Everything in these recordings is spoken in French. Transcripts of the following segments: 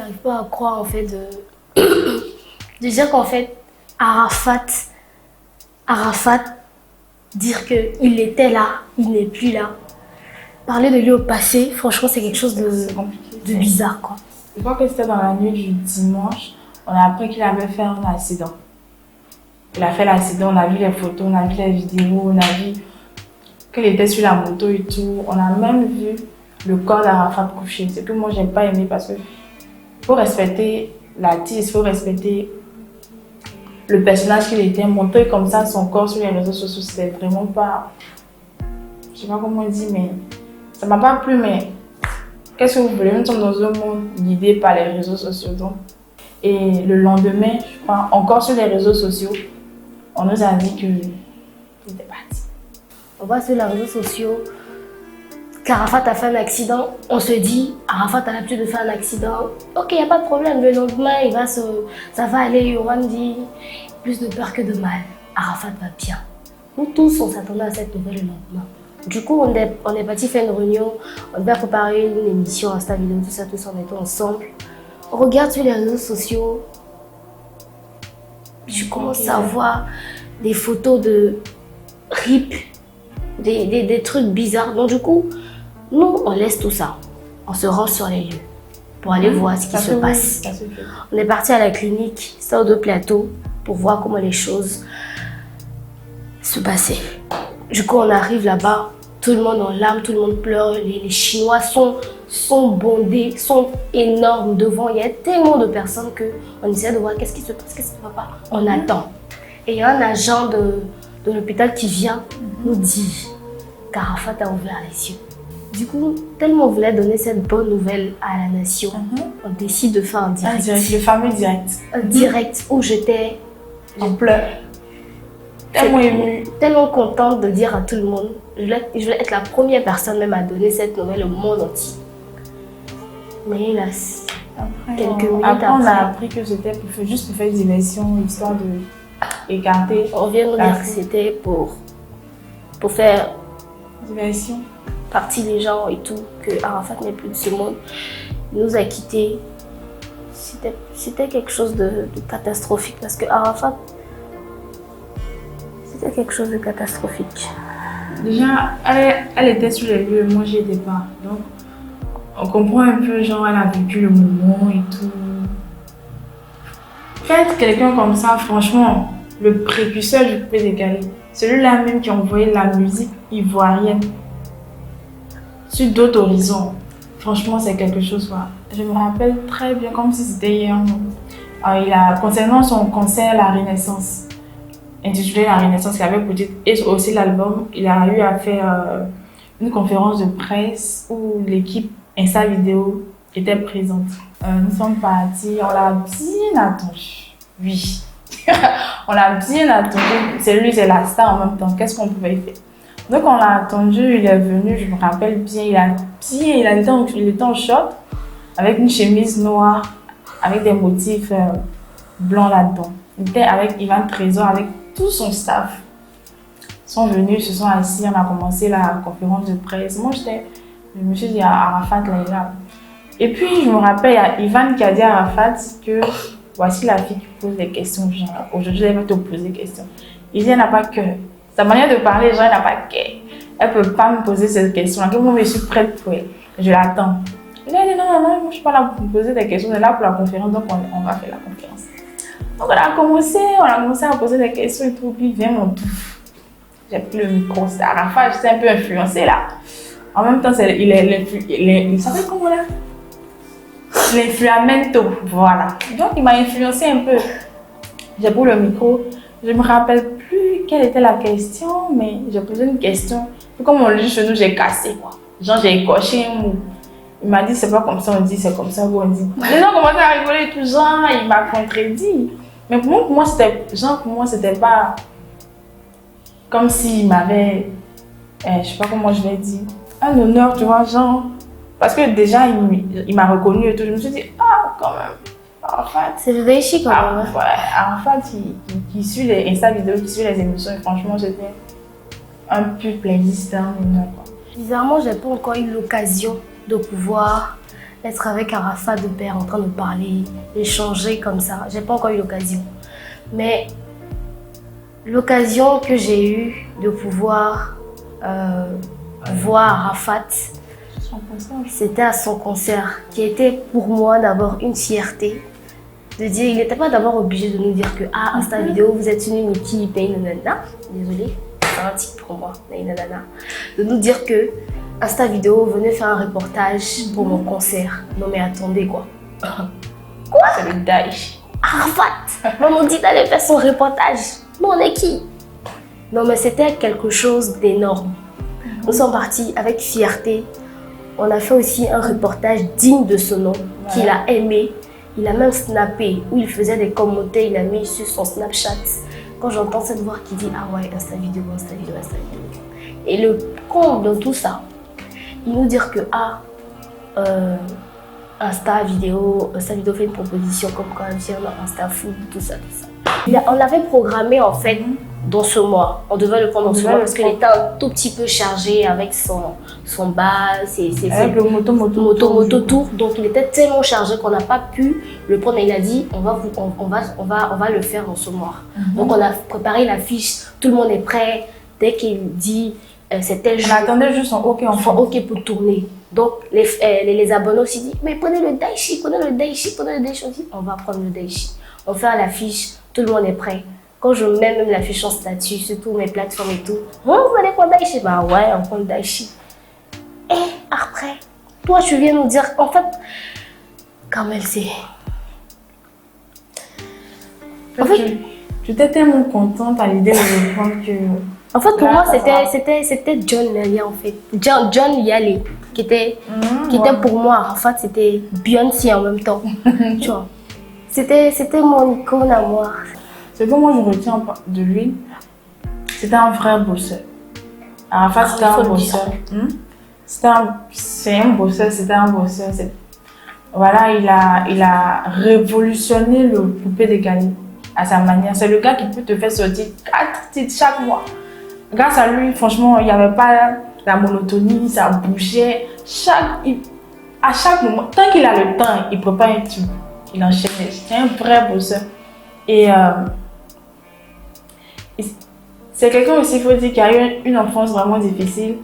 j'arrive pas à croire en fait de dire qu'en fait Arafat, dire qu'il était là, il n'est plus là. Parler de lui au passé, franchement, c'est quelque chose de bizarre, quoi. Je crois que c'était dans la nuit du dimanche, on a appris qu'il avait fait un accident. Il a fait l'accident, on a vu les photos, on a vu les vidéos, on a vu qu'il était sur la moto et tout. On a même vu le corps d'Arafat couché. C'est que moi, j'ai pas aimé parce que faut respecter l'artiste, il faut respecter le personnage qu'il était. Montrer comme ça son corps sur les réseaux sociaux, c'était vraiment pas... Je sais pas comment on dit, mais ça m'a pas plu, mais qu'est-ce que vous voulez? Nous sommes dans un monde guidé par les réseaux sociaux. Donc. Et le lendemain, je crois, encore sur les réseaux sociaux, on nous a dit qu'il était parti. On voit sur les réseaux sociaux qu'Arafat a fait un accident. On se dit, Arafat a l'habitude de faire un accident. Ok, il n'y a pas de problème. Le lendemain, ça va aller. On me dit plus de peur que de mal. Arafat va bien. Nous tous, on s'attendait à cette nouvelle le lendemain. Du coup, on est parti faire une réunion. On devait préparer une émission, Insta vidéo, tout ça, on était ensemble. On regarde sur les réseaux sociaux. Je commence à voir des photos de RIP, des trucs bizarres. Donc du coup, nous, on laisse tout ça. On se rend sur les lieux pour aller voir ce qui se passe. On est parti à la clinique, Stade de Plateau, pour voir comment les choses se passaient. Du coup, on arrive là-bas, tout le monde en larmes, tout le monde pleure. Les Chinois sont bondés, sont énormes devant. Il y a tellement de personnes qu'on essaie de voir qu'est-ce qui se passe, qu'est-ce qui ne va pas. On attend. Et il y a un agent de l'hôpital qui vient nous dire qu'Arafat a ouvert les yeux. Du coup, tellement on voulait donner cette bonne nouvelle à la nation, on décide de faire un direct. Le fameux direct. Un direct où j'étais en pleurs. Tellement émue. Tellement contente de dire à tout le monde. Je voulais être la première personne même à donner cette nouvelle au monde entier. Mais hélas, quelques minutes après, on a appris que c'était juste pour faire diversion, histoire de écarter. On vient nous dire que c'était pour faire diversion, partie des gens et tout, que Arafat n'est plus de ce monde. Il nous a quittés. C'était quelque chose de catastrophique parce que Arafat, c'était quelque chose de catastrophique. Déjà, elle était sur les lieux, moi j'y étais pas. Donc, on comprend un peu, genre, elle a vécu le moment et tout. Faites quelqu'un comme ça, franchement, le précurseur du coupé décalé, celui-là même qui a envoyé la musique ivoirienne sur d'autres horizons, franchement, c'est quelque chose, quoi. Je me rappelle très bien, comme si c'était hier. Concernant son concert La Renaissance, intitulé La Renaissance, qu'il avait produit, et aussi l'album, il a eu à faire une conférence de presse où l'équipe Insta Vidéo était présente. Nous sommes partis, on l'a bien attendu. Oui, on l'a bien attendu. C'est lui, c'est la star en même temps. Qu'est-ce qu'on pouvait faire? Donc on l'a attendu, il est venu, je me rappelle bien, il était en short, avec une chemise noire, avec des motifs blancs là-dedans. Il était avec Ivan Trésor, avec tout son staff. Ils sont venus, ils se sont assis, on a commencé la conférence de presse. Moi, je me suis dit à Arafat, là. Et puis, je me rappelle, il y a Ivan qui a dit à Arafat que voici la fille qui pose des questions. Aujourd'hui, elle va te poser des questions. Il dit, elle n'a pas cœur. Sa manière de parler, genre, elle n'a pas cœur. Elle ne peut pas me poser cette question. Moi, je suis prête pour elle. Je l'attends. Il dit, non, moi, je ne suis pas là pour me poser des questions. On est là pour la conférence, donc on va faire la conférence. Donc, on a commencé à poser des questions et tout. Puis, vient mon touffe. J'ai pris le micro. C'est Arafat, j'étais un peu influencée là. En même temps, il s'appelle comment là? L'influamento, voilà. Donc, il m'a influencé un peu. J'ai pris le micro. Je ne me rappelle plus quelle était la question, mais j'ai posé une question. Et comme on le dit chez nous, j'ai cassé quoi. Genre, j'ai écorché un mot. Il m'a dit, c'est pas comme ça, on dit, c'est comme ça qu'on dit. Les gens commençaient à rigoler et tout, genre, il m'a contredit. Mais pour moi, c'était pas comme s'il m'avait, je sais pas comment je vais dire, un honneur, tu vois, genre. Parce que déjà, il m'a reconnu et tout. Je me suis dit, quand même, Arafat. C'est le déchi quand même. Ouais, Arafat qui suit les Insta vidéos, qui suit les émissions. Et franchement, j'étais un peu playlist, hein, quoi. Bizarrement, j'ai pas encore eu l'occasion de pouvoir être avec Arafat de pair en train de parler, échanger comme ça. J'ai pas encore eu l'occasion. Mais l'occasion que j'ai eue de pouvoir voir Arafat, c'était à son concert, qui était pour moi d'abord une fierté. De dire, il n'était pas d'abord obligé de nous dire que Insta vidéo, vous êtes une équipe, et nanana. Désolée, c'est un titre pour moi, nanana. De nous dire que Insta vidéo, venez faire un reportage pour mon concert. Non mais attendez quoi. Quoi? C'est le Daesh. Arafat, on nous dit d'aller faire son reportage. Nous on est qui? Non mais c'était quelque chose d'énorme. Nous sommes partis avec fierté. On a fait aussi un reportage digne de ce nom, qu'il a aimé. Il a même snappé, où il faisait des commentaires, il a mis sur son Snapchat. Quand j'entends cette voix qui dit ah ouais, Insta vidéo, Insta vidéo, Insta vidéo. Et le comble de tout ça, il nous dit que Insta vidéo fait une proposition comme quoi viens dans Insta food, tout ça, tout ça. On l'avait programmé en fait dans ce mois. On devait le prendre dans ce mois parce qu'il était un tout petit peu chargé avec son base, avec le moto tour. Donc il était tellement chargé qu'on n'a pas pu le prendre. Et il a dit on va le faire dans ce mois. Donc on a préparé l'affiche, tout le monde est prêt. Dès qu'il dit c'était on attendait juste son OK enfin OK pour tourner. Donc les abonnés aussi disent mais prenez le daishi. On dit on va prendre le daishi. On fait l'affiche, tout le monde est prêt. Quand je mets même l'affiche en statut sur toutes mes plateformes et tout, vous allez prendre daishi? Bah ouais, on prend le daishi. Et après, toi tu viens nous dire en fait, comme elle sait. En fait, j'étais tellement contente à l'idée de prendre que. En fait, pour moi, c'était John Yale, en fait. John Yale, qui était pour moi. En fait, c'était Beyoncé en même temps. Tu vois. C'était mon icône à moi. Ce que moi, je retiens de lui, c'était un vrai bosseur. Arafat, c'était un bosseur. C'est un bosseur, c'était un bosseur. Voilà, il a révolutionné le poupée décalé à sa manière. C'est le gars qui peut te faire sortir 4 titres chaque mois. Grâce à lui, franchement, il n'y avait pas la monotonie, ça bougeait. À chaque moment, tant qu'il a le temps, il prépare un tube. Il enchaîne. C'est un vrai bosseur. Et c'est quelqu'un aussi, il faut dire, qui a eu une enfance vraiment difficile.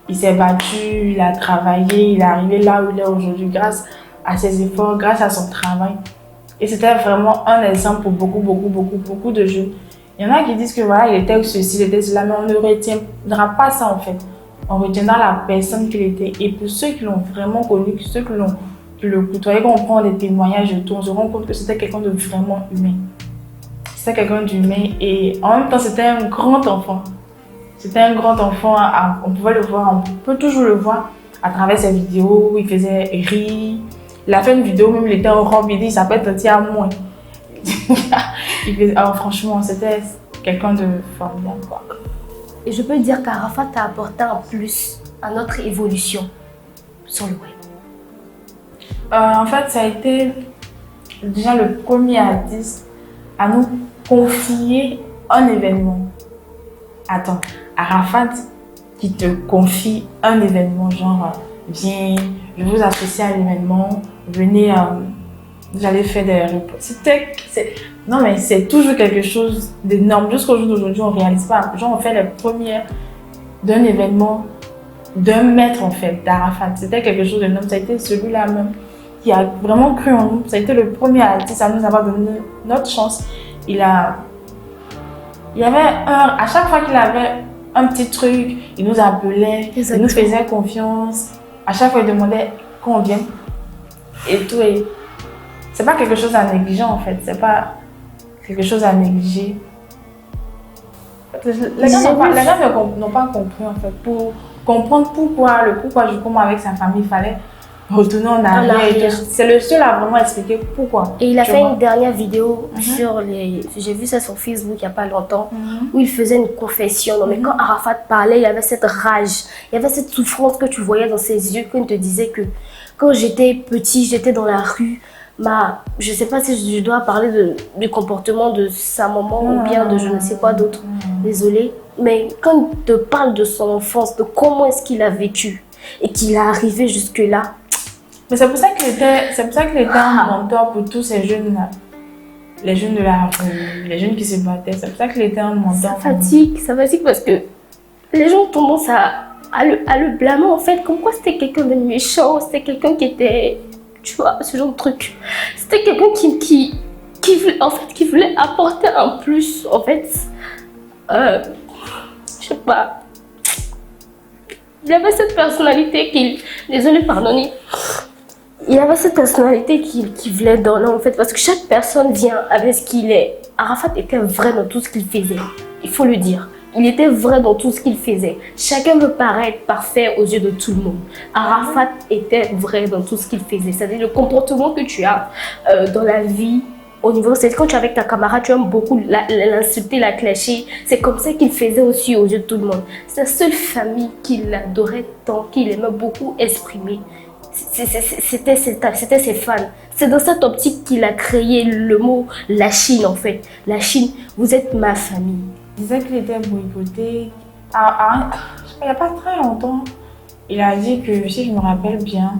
Il s'est battu, il a travaillé, il est arrivé là où il est aujourd'hui grâce à ses efforts, grâce à son travail. Et c'était vraiment un exemple pour beaucoup de jeunes. Il y en a qui disent que voilà, il était ceci, il était cela, mais on ne retiendra pas ça en fait. On retiendra la personne qu'il était. Et pour ceux qui l'ont vraiment connu, ceux qui le côtoyaient, quand on prend des témoignages et tout, on se rend compte que c'était quelqu'un de vraiment humain. C'était quelqu'un d'humain et en même temps, c'était un grand enfant. C'était un grand enfant, on pouvait le voir, on peut toujours le voir à travers ses vidéos, il faisait rire. Il a fait une vidéo, même il était en robe, il dit, il s'appelle Tati à moi. Alors franchement, c'était quelqu'un de formidable, quoi. Et je peux dire qu'Arafat a apporté un plus à notre évolution sur le web. En fait, ça a été déjà le premier artiste à nous confier un événement. Attends, Arafat qui te confie un événement, genre, viens, je vous associe à l'événement, venez, j'allais faire des reports. Non, mais c'est toujours quelque chose d'énorme. Jusqu'au jour d'aujourd'hui, on ne réalise pas. Genre, on fait les premières d'un événement, d'un maître, en fait, d'Arafat. C'était quelque chose d'énorme. Ça a été celui-là même qui a vraiment cru en nous. Ça a été le premier artiste à nous avoir donné notre chance. Il y avait à chaque fois qu'il avait un petit truc, il nous appelait, il nous faisait confiance. À chaque fois, il demandait qu'on vienne. Et tout. Et c'est pas quelque chose à négliger, en fait. C'est pas quelque chose à négliger. Les gens n'ont pas compris, en fait. Pour comprendre le pourquoi du comment avec sa famille, il fallait retourner en arrière. C'est le seul à vraiment expliquer pourquoi. Et il a fait une dernière vidéo sur j'ai vu ça sur Facebook il n'y a pas longtemps, où il faisait une confession. Non, mais quand Arafat parlait, il y avait cette rage, il y avait cette souffrance que tu voyais dans ses yeux, quand il te disait que quand j'étais petit, j'étais dans la rue. Je ne sais pas si je dois parler du comportement de sa maman ou bien de je ne sais quoi d'autre. Désolée. Mais quand il te parle de son enfance, de comment est-ce qu'il a vécu et qu'il est arrivé jusque-là, Mais c'est pour ça qu'il était un mentor pour tous ces jeunes-là. Les jeunes de la rue, les jeunes qui se battaient. C'est pour ça qu'il était un mentor. Ça fatigue parce que les gens ont tendance à le blâmer en fait. Comme quoi c'était quelqu'un de méchant, c'était quelqu'un qui était, tu vois, ce genre de truc. C'était quelqu'un qui voulait apporter un plus en fait. Je sais pas. Il avait cette personnalité désolé, pardonnez. Il avait cette personnalité qu'il voulait donner en fait, parce que chaque personne vient avec ce qu'il est. Arafat était vrai dans tout ce qu'il faisait, il faut le dire. Il était vrai dans tout ce qu'il faisait. Chacun veut paraître parfait aux yeux de tout le monde. Arafat était vrai dans tout ce qu'il faisait. C'est-à-dire le comportement que tu as dans la vie, au niveau, c'est quand tu es avec ta camarade, tu aimes beaucoup l'insulter, la clasher. C'est comme ça qu'il faisait aussi aux yeux de tout le monde. C'est la seule famille qu'il adorait tant, qu'il aimait beaucoup exprimer. C'était ses fans. C'est dans cette optique qu'il a créé le mot la Chine en fait. La Chine, vous êtes ma famille. Il disait qu'il était boycotté. Il n'y a pas très longtemps, il a dit que, si je me rappelle bien,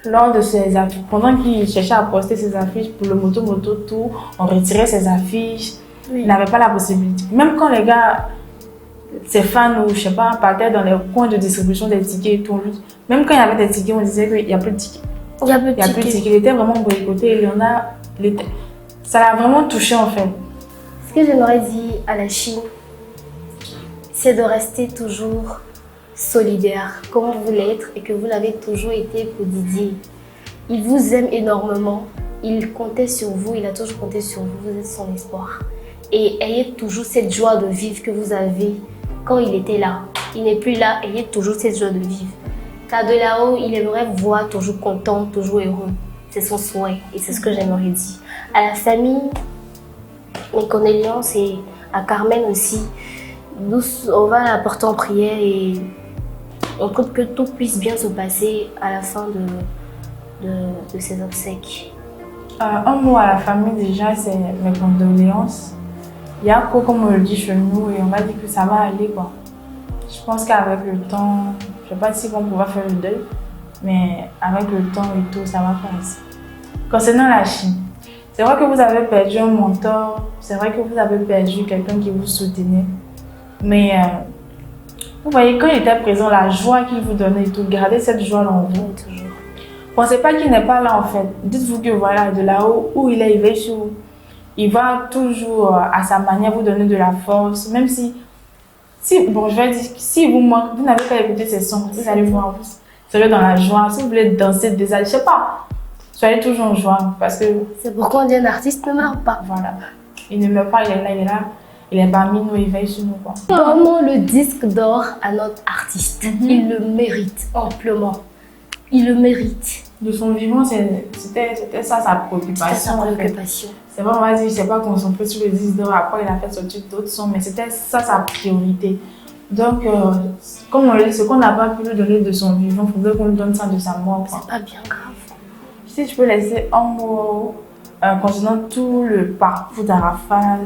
lors de ses affiches, pendant qu'il cherchait à poster ses affiches pour le moto tout, on retirait ses affiches. Oui. Il n'avait pas la possibilité. Même quand les gars, ses fans ou je sais pas, partaient dans les coins de distribution des tickets et tout, même quand il y avait des tickets, on disait qu'il n'y a plus de tickets. Il n'y a plus de tickets. Il était vraiment boycotté. Ça l'a vraiment touché en fait. Ce que j'aimerais dire à la Chine, c'est de rester toujours solidaire, comme vous l'êtes et que vous l'avez toujours été pour Didier. Il vous aime énormément, il comptait sur vous, il a toujours compté sur vous, vous êtes son espoir. Et ayez toujours cette joie de vivre que vous avez quand il était là. Il n'est plus là, ayez toujours cette joie de vivre. Car de là-haut, il aimerait vous voir toujours content, toujours heureux. C'est son souhait et c'est ce que j'aimerais dire. À la famille, mes condoléances et à Carmen aussi. Nous, on va la porter en prière et on prie que tout puisse bien se passer à la fin de ces obsèques. Un mot à la famille déjà, c'est mes condoléances. Il y a quoi comme on le dit chez nous et on va dire que ça va aller quoi. Je pense qu'avec le temps, je ne sais pas si on pourra faire le deuil, mais avec le temps et tout, ça va passer. Concernant la Chine, c'est vrai que vous avez perdu un mentor, c'est vrai que vous avez perdu quelqu'un qui vous soutenait, mais vous voyez, quand il était présent, la joie qu'il vous donnait et tout, gardez cette joie-là en vous. Toujours. Pensez pas qu'il n'est pas là en fait. Dites-vous que voilà, de là-haut où il est, il va sur. Il va toujours à sa manière vous donner de la force, même si bon, je vais dire, si vous manquez, vous n'avez pas écouté ces sons, vous allez voir, vous serez dans la joie. Si vous voulez danser, je sais pas, soyez toujours en joie parce que. C'est pourquoi on dit un artiste ne meurt pas. Voilà, il ne meurt pas, il est là, il est parmi nous, il veille sur nous quoi. Donnons le disque d'or à notre artiste. Il le mérite amplement. Il le mérite. De son vivant, c'était ça sa préoccupation. C'était sa préoccupation. C'est vrai, on va dire, je ne sais pas concentré sur le disque d'or, après il a fait sortir d'autres sons, mais c'était ça sa priorité. Donc, comme on dit, ce qu'on n'a pas pu lui donner de son vivant, il faudrait qu'on lui donne ça de sa mort. C'est pas bien grave. Si je peux laisser un mot concernant tout le parcours d'Arafat,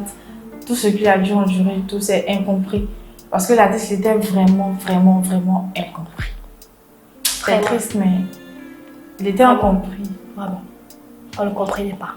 tout ce qu'il a dû endurer, tout c'est incompris. Parce que l'artiste était vraiment, vraiment, vraiment incompris. Très triste, mais il était incompris. Vraiment. On ne le comprenait pas.